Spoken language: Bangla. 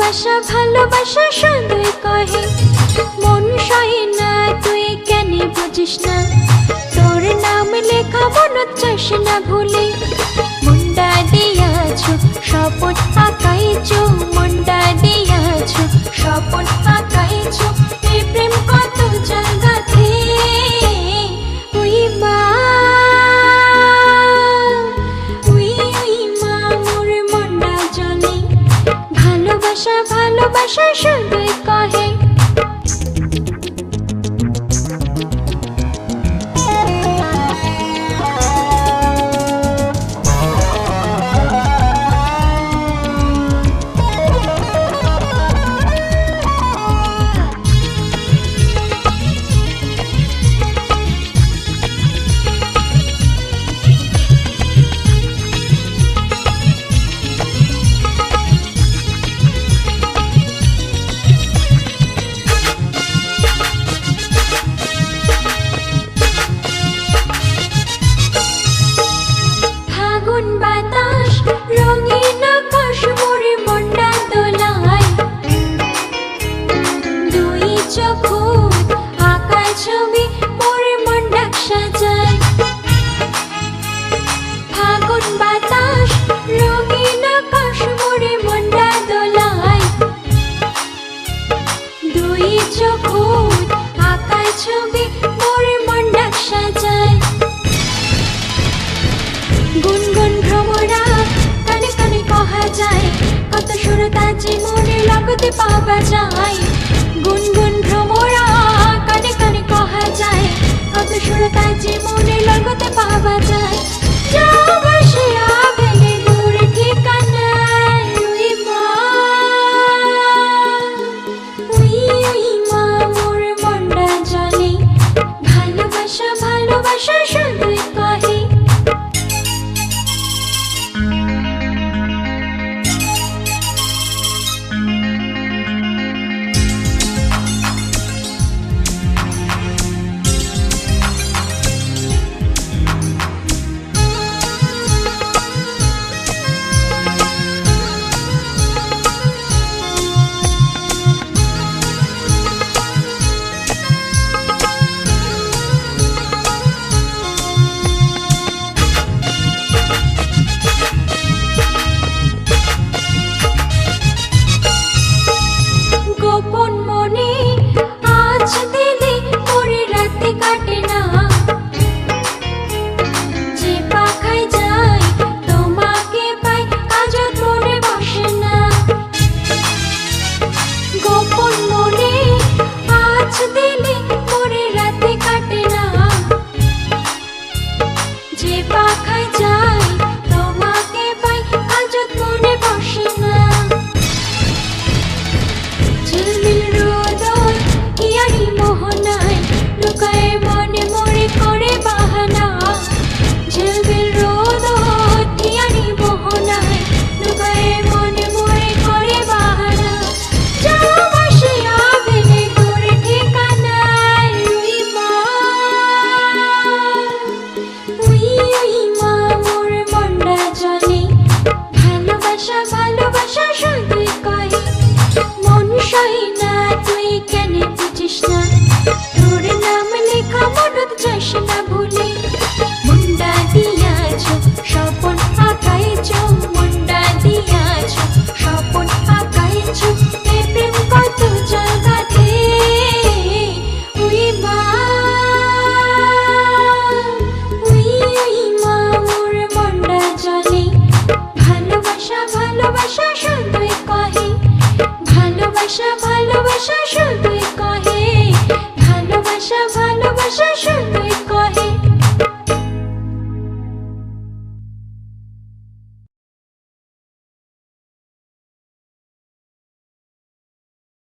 ভালোবাসা ভালোবাসা শুধুই কহে, মন সহে না তুই কেন বুঝিস না, তোর নাম লেখা মনত চাস না ভুলে। মুন্ডা দিয়াছো স্বপন আঁকাইছো, মুন্ডা দিয়াছো স্বপন আঁকাইছো, এই প্রেম কত জায়গাতে। ওই মা ওই মা মোর মুন্ডা জলে, ভালোবাসা ভালোবাসা শুধুই কহে। বাতাস রঙিন আকাশ মোরে মুন্ডা দোলায়, দুই চোখু আঁকায় ছবি মোরে মুন্ডা সাজায়। ফাগুন বাতাস রঙিন আকাশ মোরে মুন্ডা দোলায়, দুই চোখু আঁকায় ছবি মোরে মুন্ডা সাজায়। গুনগুন ভ্রমরা কানে কানে কহা যায়, কত সুরতাজি মনে লগতে পাওয়া যায়। গুনগুন ভ্রমরা কানে কানে কহা যায়, কত সুরতাজি মনে লগতে পাওয়া যায়। যাও বসে আবেলে দূর ঠিকানায়, ওই মা ওই মা মোর মুন্ডা জলে, ভালোবাসা ভালোবাসা শুধুই কহে। গোপন মনে আজ দিলে মোরে রাতে কাটে না, যে পাখায় যায় তোমাকে পাই আজ মনে বসে না। গোপন মনে আজ দিলে মোরে রাতে কাটে না, যে পাখায় যায় তোমাকে পাই আজ মনে বসে না। ঝিলমিল রোদন ইয়ারি মোহনায়, লুকায় মনে মোরে করে বাহানা। ঝিলমিল রোদন ইয়ারি মোহনায়, লুকায় মনে মোরে করে বাহানা। যাও বসে আবেলে দূর ঠিকানায়, ওই মা ওই মা মোর মুন্ডা জলে, ভালোবাসা ভালোবাসা শুধুই কহে। মন সহে না তুই কেন বুঝিস না, তোর নাম লেখা মনত চাস না ভুলে। মুন্ডা দিয়াছো স্বপন আঁকাইছো, মুন্ডা দিয়াছো স্বপন আঁকাইছো, এই প্রেম কত জায়গাতে। ওই মা ওই মা মোর মুন্ডা জলে, ভালোবাসা ভালোবাসা শুধুই কহে। ভালোবাসা ভালোবাসা শুধু